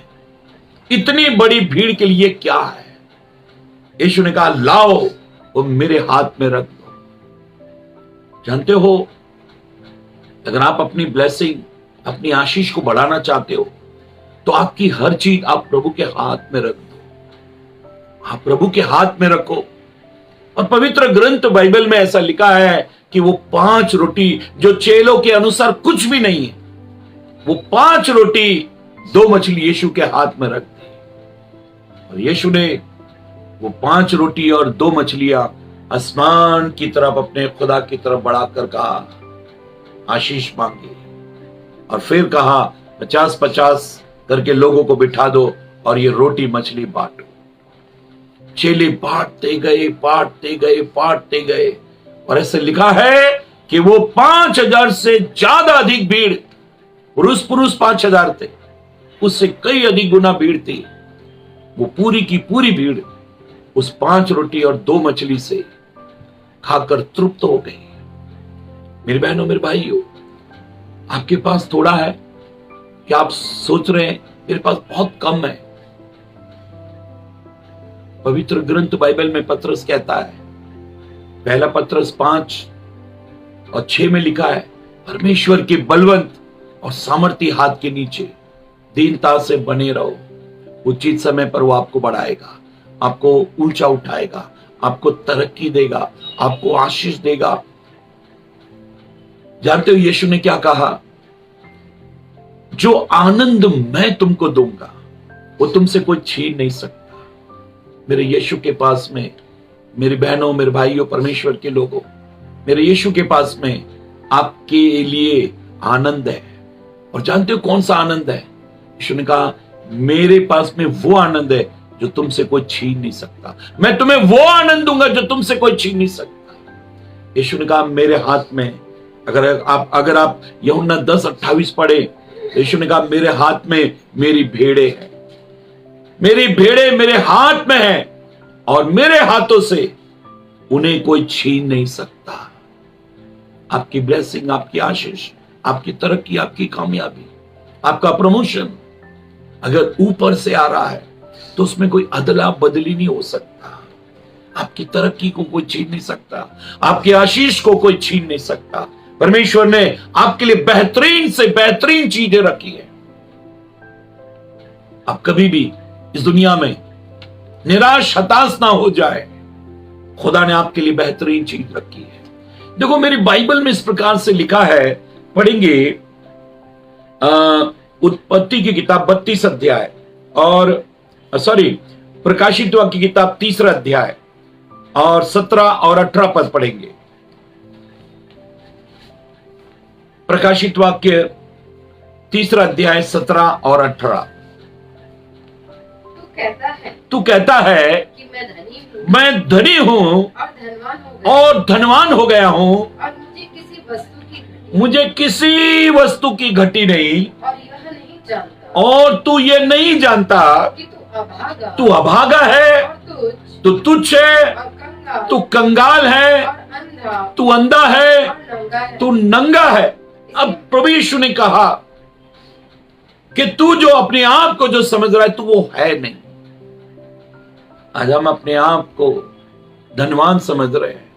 इतनी बड़ी भीड़ के लिए क्या है? यीशु ने कहा, लाओ वो मेरे हाथ में रख दो। जानते हो, अगर आप अपनी ब्लेसिंग, अपनी आशीष को बढ़ाना चाहते हो तो आपकी हर चीज आप प्रभु के हाथ में रख दो। आप प्रभु के हाथ में रखो। और पवित्र ग्रंथ बाइबल में ऐसा लिखा है कि वो 5 रोटी जो चेलों के अनुसार कुछ भी नहीं है, वो 5 रोटी 2 मछली यीशु के हाथ में रख दी। और यीशु ने वो 5 रोटी और 2 मछलियां आसमान की तरफ, अपने खुदा की तरफ बढ़ाकर कहा, आशीष मांगी। और फिर कहा, 50-50 करके लोगों को बिठा दो और ये रोटी मछली बांटो। चेले बांटते गए, बांटते गए, बांटते गए। और ऐसे लिखा है कि वो 5000 से ज्यादा अधिक भीड़, पुरुष 5000 थे, उससे कई अधिक गुना भीड़ थी। वो पूरी की पूरी भीड़ उस 5 रोटी और 2 मछली से खाकर तृप्त हो गई। मेरे बहनों, मेरे भाइयों, आपके पास थोड़ा है कि आप सोच रहे हैं मेरे पास बहुत कम है? पवित्र ग्रंथ बाइबल में पत्रस कहता है, पहला पत्रस 5 और 6 में लिखा है, परमेश्वर के बलवंत और सामर्थी हाथ के नीचे दीनता से बने रहो। उचित समय पर वो आपको बढ़ाएगा, आपको ऊंचा उठाएगा, आपको तरक्की देगा, आपको आशीष देगा। जानते हो यीशु ने क्या कहा? जो आनंद मैं तुमको दूंगा वो तुमसे कोई छीन नहीं सकता। मेरे यीशु के पास में, मेरी बहनों, मेरे भाइयों, परमेश्वर के लोगों, मेरे यीशु के पास में आपके लिए आनंद है। और जानते हो कौन सा आनंद है? यीशु ने कहा, मेरे पास में वो आनंद है जो तुमसे कोई छीन नहीं सकता। मैं तुम्हें वो आनंद दूंगा जो तुमसे कोई छीन नहीं सकता। यीशु ने कहा, मेरे हाथ में, अगर आप यूहन्ना 10:28 पढ़े, यीशु ने कहा, मेरे हाथ में मेरी भेड़े हैं, मेरी भेड़े मेरे हाथ में है और मेरे हाथों से उन्हें कोई छीन नहीं सकता। आपकी ब्लेसिंग, आपकी आशीष, आपकी तरक्की, आपकी कामयाबी, आपका प्रमोशन, अगर ऊपर से आ रहा है तो उसमें कोई अदला बदली नहीं हो सकता। आपकी तरक्की को कोई छीन नहीं सकता, आपकी आशीष को कोई छीन नहीं सकता। परमेश्वर ने आपके लिए बेहतरीन से बेहतरीन चीजें रखी है। आप कभी भी इस दुनिया में निराश हताश ना हो जाए, खुदा ने आपके लिए बेहतरीन चीज रखी है। देखो मेरी बाइबल में इस प्रकार से लिखा है, पढ़ेंगे उत्पत्ति की किताब 32 अध्याय और प्रकाशित वाक्य की किताब 3 अध्याय और 17 और 18 पद पढ़ेंगे। प्रकाशित वाक्य 3 अध्याय 17 और 18। तू कहता है कि मैं धनी हूँ और धनवान हो गया हूँ और मुझे किसी वस्तु की घटी नहीं, और यह नहीं जानता और तू ये नहीं जानता कि तू तू अभागा है, और तू तुच्छ है, और कंगाल तू कंगाल है, और अंधा तू अंधा है, और नंगा है। तू नंगा है। अब प्रभु यीशु ने कहा कि तू जो अपने आप को जो समझ रहा है तू वो है नहीं। आज हम अपने आप को धनवान समझ रहे हैं,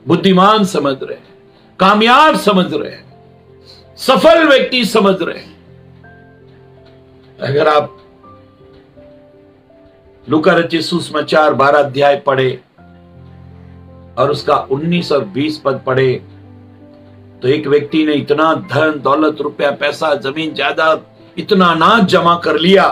बुद्धिमान समझ रहे हैं, कामयाब समझ रहे हैं, सफल व्यक्ति समझ रहे हैं। अगर आप लूका रचित सुसमाचार 12 अध्याय पढ़े और उसका 19 और 20 पद पढ़े तो एक व्यक्ति ने इतना धन दौलत रुपया पैसा जमीन जायदाद इतना अनाज जमा कर लिया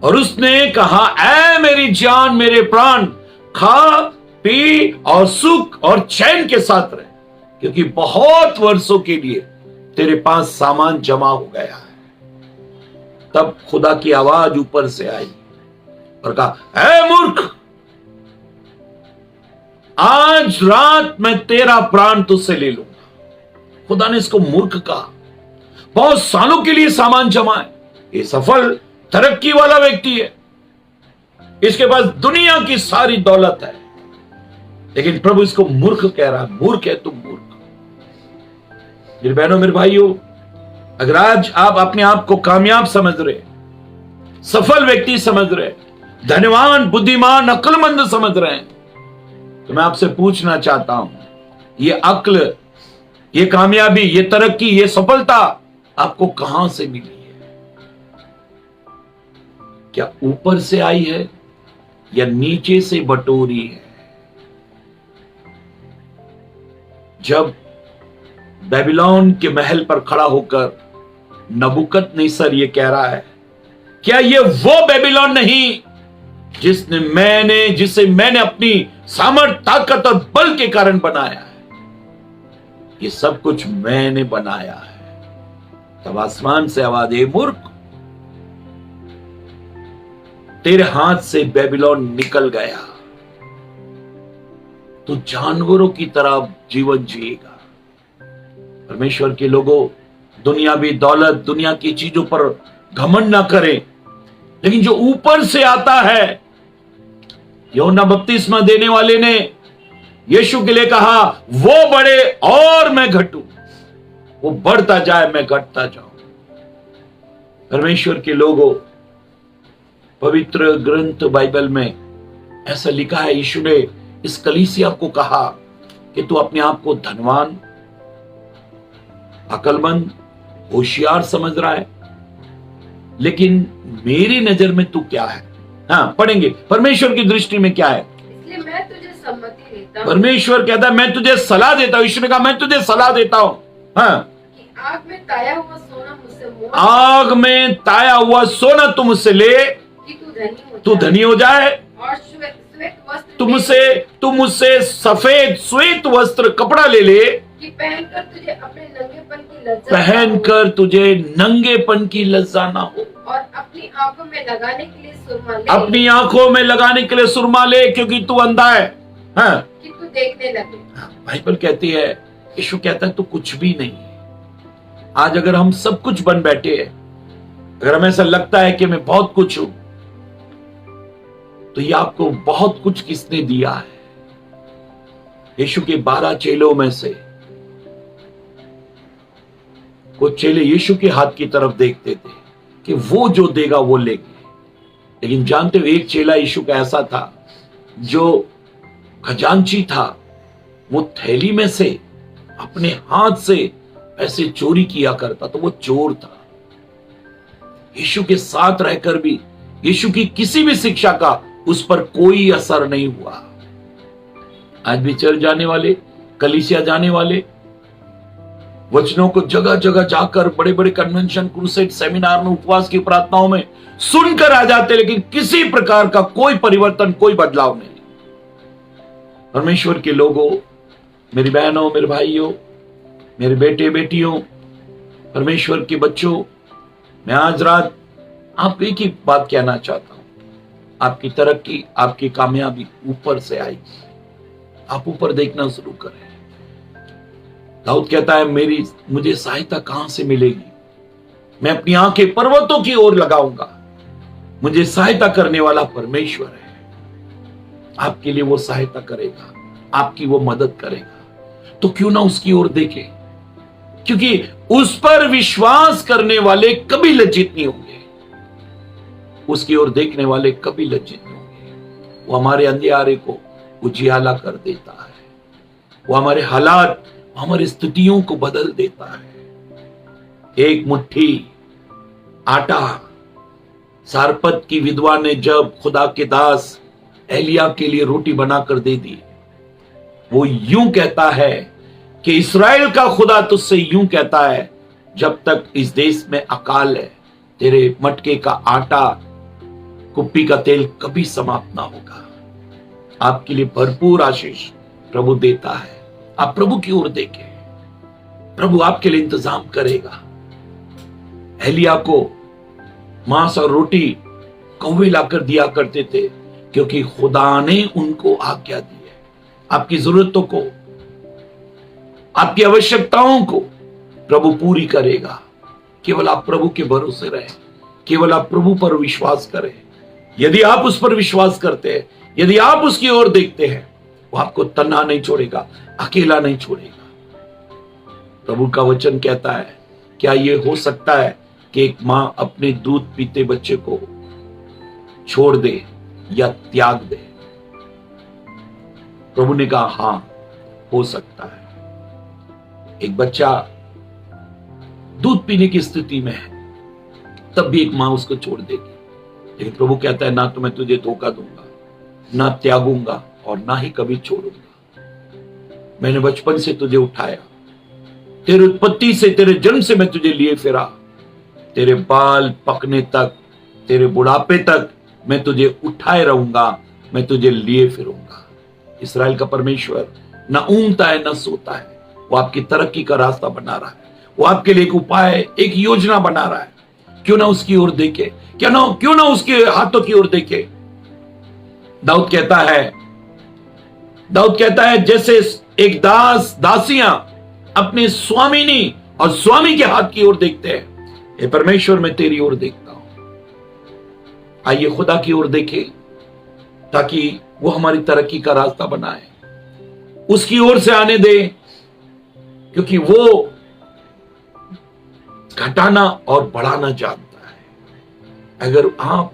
और उसने कहा, ऐ मेरी जान मेरे प्राण, खा पी और सुख और चैन के साथ रहे, क्योंकि बहुत वर्षों के लिए तेरे पास सामान जमा हो गया है। तब खुदा की आवाज ऊपर से आई और कहा, ऐ मूर्ख, आज रात मैं तेरा प्राण तुझसे ले लूंगा। खुदा ने इसको मूर्ख कहा। बहुत सालों के लिए सामान जमा है, ये सफल तरक्की वाला व्यक्ति है, इसके पास दुनिया की सारी दौलत है, लेकिन प्रभु इसको मूर्ख कह रहा है। मूर्ख है तुम, मूर्ख। मेरे बहनों मेरे भाइयों, अगर आज आप अपने आप को कामयाब समझ रहे, सफल व्यक्ति समझ रहे, धनवान बुद्धिमान अक्लमंद समझ रहे हैं, तो मैं आपसे पूछना चाहता हूं, ये अक्ल, ये कामयाबी, ये तरक्की, ये सफलता आपको कहां से मिली है? क्या ऊपर से आई है या नीचे से बटोरी है? जब बेबीलोन के महल पर खड़ा होकर नबूकदनेस्सर ये कह रहा है, क्या ये वो बेबीलोन नहीं जिसे मैंने अपनी सामर्थ ताकत और बल के कारण बनाया है? ये सब कुछ मैंने बनाया है। तब आसमान से आवाज, ए मूर्ख, तेरे हाथ से बेबीलोन निकल गया, तू जानवरों की तरह जीवन जिएगा। परमेश्वर के लोगों, दुनियावी दौलत, दुनिया की चीजों पर घमंड ना करें, लेकिन जो ऊपर से आता है, यूहन्ना बपतिस्मा देने वाले ने यीशु के लिए कहा, वो बढ़े और मैं घटूं, वो बढ़ता जाए मैं घटता जाऊं। परमेश्वर के लोगों, पवित्र ग्रंथ बाइबल में ऐसा लिखा है, यीशु ने इस कलीसिया को कहा कि तू अपने आप को धनवान, अकलमंद, होशियार समझ रहा है, लेकिन मेरी नजर में तू क्या है? हाँ, पढ़ेंगे परमेश्वर की दृष्टि में क्या है। इसलिए मैं तुझे सम्मति देता हूं। परमेश्वर कहता है, मैं तुझे सलाह देता हूं। ईश्वर ने कहा, मैं तुझे सलाह देता हूं। हाँ, कि आग में ताया हुआ सोना मुझसे मोल, आग में ताया हुआ सोना तू मुझसे ले, कि तू धनी हो जाए, और श्वेत वस्त्र तू मुझसे सफेद श्वेत वस्त्र कपड़ा ले ले, कि पहनकर तुझे अपने नंगेपन की लज्जा पहनकर तुझे नंगेपन की लज्जा ना हो, और अपनी आंखों में लगाने के लिए सुरमा ले, अपनी आंखों में लगाने के लिए सुरमा ले, क्योंकि तू अंधा है। हाँ, कि तू देखने लगे। बाइबल कहती है, यीशु कहता है तू कुछ भी नहीं है। आज अगर हम सब कुछ बन बैठे हैं, अगर हमें ऐसा लगता है कि मैं बहुत कुछ हूं, तो ये आपको बहुत कुछ किसने दिया है? यीशु के 12 चेलों में से वो चेले यीशु के हाथ की तरफ देखते थे कि वो जो देगा वो लेंगे। लेकिन जानते हो, एक चेला यीशु का ऐसा था जो खजांची था, वो थैली में से अपने हाथ से पैसे चोरी किया करता, तो वो चोर था। यीशु के साथ रहकर भी यीशु की किसी भी शिक्षा का उस पर कोई असर नहीं हुआ। आज भी चर्च जाने वाले, कलीसिया जाने वाले वचनों को जगह जगह जाकर बड़े बड़े कन्वेंशन, क्रूसेड, सेमिनार में, उपवास की प्रार्थनाओं में सुनकर आ जाते, लेकिन किसी प्रकार का कोई परिवर्तन, कोई बदलाव नहीं। परमेश्वर के लोगों, मेरी बहनों, मेरे भाइयों, मेरे बेटे बेटियों, परमेश्वर के बच्चों, मैं आज रात आप एक ही बात कहना चाहता हूं, आपकी तरक्की, आपकी कामयाबी ऊपर से आएगी। आप ऊपर देखना शुरू करें। दाऊद कहता है, मुझे सहायता कहां से मिलेगी? मैं अपनी आंखें पर्वतों की ओर लगाऊंगा। मुझे सहायता करने वाला परमेश्वर है। आपके लिए वो सहायता करेगा, आपकी वो मदद करेगा। तो क्यों ना उसकी ओर देखें, क्योंकि उस पर विश्वास करने वाले कभी लज्जित नहीं होंगे। उसकी ओर देखने वाले कभी लज्जित नहीं होंगे। वो हमारे अंधियारे को उजियाला कर देता है। वो हमारे हालात, हमारी स्थितियों को बदल देता है। एक मुट्ठी आटा सारपत की विधवा ने जब खुदा के दास एलिया के लिए रोटी बनाकर दे दी, वो यूं कहता है कि इस्राएल का खुदा तुझसे यूं कहता है, जब तक इस देश में अकाल है, तेरे मटके का आटा, कुप्पी का तेल कभी समाप्त ना होगा। आपके लिए भरपूर आशीष प्रभु देता है। आप प्रभु की ओर देखें, प्रभु आपके लिए इंतजाम करेगा। एलिया को मांस और रोटी कौवे लाकर दिया करते थे, क्योंकि खुदा ने उनको आज्ञा दी है। आपकी जरूरतों को, आपकी आवश्यकताओं को प्रभु पूरी करेगा। केवल आप प्रभु के भरोसे रहें, केवल आप प्रभु पर विश्वास करें। यदि आप उस पर विश्वास करते हैं, यदि आप उसकी ओर देखते हैं, वो आपको तन्हा नहीं छोड़ेगा, अकेला नहीं छोड़ेगा। प्रभु का वचन कहता है, क्या यह हो सकता है कि एक मां अपने दूध पीते बच्चे को छोड़ दे या त्याग दे? प्रभु ने कहा, हां, हो सकता है। एक बच्चा दूध पीने की स्थिति में है, तब भी एक मां उसको छोड़ देगी। लेकिन प्रभु कहता है, ना तो मैं तुझे धोखा दूंगा, ना त्यागूंगा, और ना ही कभी छोड़ूंगा। मैंने बचपन से तुझे उठाया, तेरी उत्पत्ति से, तेरे जन्म से मैं तुझे लिए फिरा, तेरे बाल पकने तक, तेरे बुढ़ापे तक मैं तुझे उठाए रहूंगा, मैं तुझे लिए फिरूंगा। इस्राएल का परमेश्वर ना ऊंघता है, ना सोता है। वो आपकी तरक्की का रास्ता बना रहा है। वो आपके लिए एक उपाय, एक योजना बना रहा है। क्यों ना उसकी ओर देखे, क्यों ना उसके हाथों की ओर देखे। दाऊद कहता है, जैसे एक दासियां अपने स्वामिनी और स्वामी के हाथ की ओर देखते हैं, हे परमेश्वर मैं तेरी ओर देखता हूं। आइए खुदा की ओर देखें, ताकि वो हमारी तरक्की का रास्ता बनाए। उसकी ओर से आने दे, क्योंकि वो घटाना और बढ़ाना जानता है। अगर आप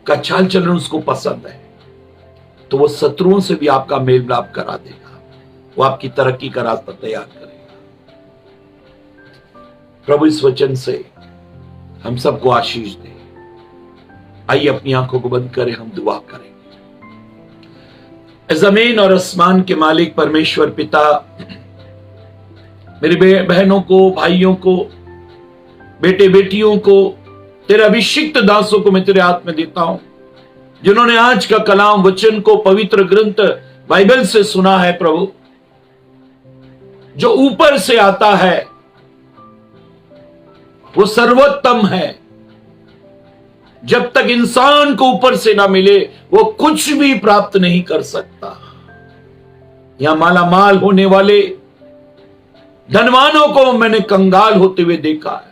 का चाल चलन उसको पसंद है, तो वो शत्रुओं से भी आपका मेल मिलाप करा देगा। वो आपकी तरक्की का रास्ता तैयार करेगा। प्रभु इस वचन से हम सबको आशीष दे। आइए अपनी आंखों को बंद करें, हम दुआ करेंगे। जमीन और आसमान के मालिक परमेश्वर पिता, मेरी बहनों को, भाइयों को, बेटे बेटियों को, तेरे अभिषिक्त दासों को मैं तेरे हाथ में देता हूं, जिन्होंने आज का कलाम वचन को, पवित्र ग्रंथ बाइबल से सुना है। प्रभु, जो ऊपर से आता है वो सर्वोत्तम है। जब तक इंसान को ऊपर से ना मिले, वो कुछ भी प्राप्त नहीं कर सकता। यहां मालामाल होने वाले धनवानों को मैंने कंगाल होते हुए देखा है।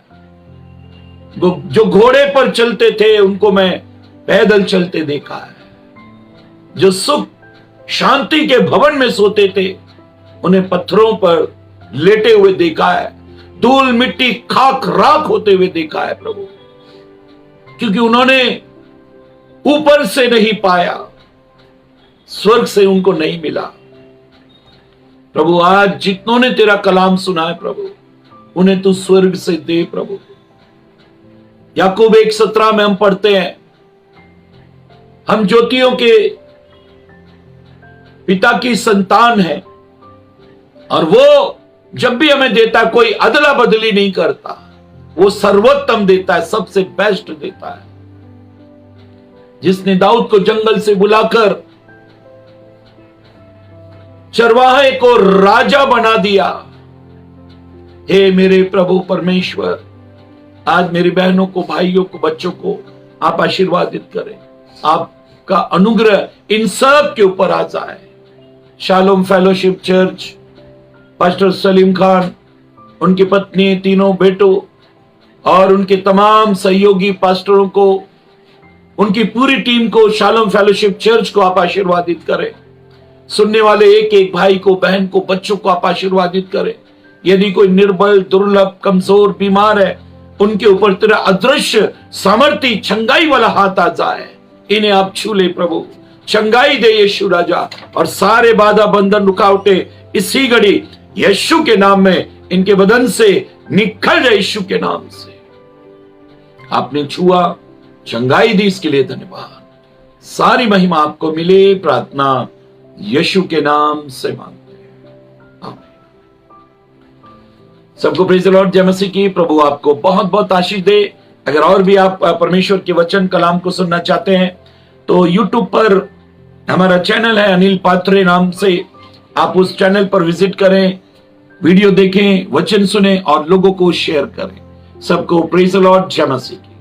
जो घोड़े पर चलते थे, उनको मैं पैदल चलते देखा है। जो सुख शांति के भवन में सोते थे, उन्हें पत्थरों पर लेटे हुए देखा है। धूल मिट्टी खाक राख होते हुए देखा है प्रभु, क्योंकि उन्होंने ऊपर से नहीं पाया, स्वर्ग से उनको नहीं मिला। प्रभु आज जितनों ने तेरा कलाम सुना है प्रभु, उन्हें तू स्वर्ग से दे प्रभु। याकूब 1:17 में हम पढ़ते हैं, हम ज्योतियों के पिता की संतान है, और वो जब भी हमें देता है कोई अदला बदली नहीं करता, वो सर्वोत्तम देता है, सबसे बेस्ट देता है। जिसने दाऊद को जंगल से बुलाकर चरवाहे को राजा बना दिया, हे मेरे प्रभु परमेश्वर, आज मेरी बहनों को, भाइयों को, बच्चों को आप आशीर्वादित करें, आपका अनुग्रह इन सब के ऊपर आ जाए। Shalom fellowship church, pastor Salim Khan, उनकी पत्नी, तीनों बेटों और उनके तमाम सहयोगी पास्टरों को, उनकी पूरी टीम को, शालोम फेलोशिप चर्च को आप आशीर्वादित करें। सुनने वाले एक एक भाई को, बहन को, बच्चों को आप आशीर्वादित करें। यदि कोई निर्बल, दुर्लभ, कमजोर, बीमार है, उनके ऊपर तेरा अदृश्य सामर्थी चंगाई वाला हाथ आ जाए। इन्हें आप छू ले प्रभु, चंगाई दे यीशु राजा, और सारे बाधा, बंधन, रुकावटें इसी घड़ी यीशु के नाम में इनके बदन से निकल जाए। यीशु के नाम से आपने छुआ, चंगाई दी, इसके लिए धन्यवाद। सारी महिमा आपको मिले, प्रार्थना यीशु के नाम से मांगते हैं, आमीन। सबको प्रेज़ द लॉर्ड, जय मसीह की। प्रभु आपको बहुत बहुत आशीष दे। अगर और भी आप परमेश्वर के वचन कलाम को सुनना चाहते हैं तो यूट्यूब पर हमारा चैनल है अनिल पात्रे नाम से, आप उस चैनल पर विजिट करें, वीडियो देखें, वचन सुने और लोगों को शेयर करें। सबको प्रेज़ द लॉर्ड, जय मसीह की।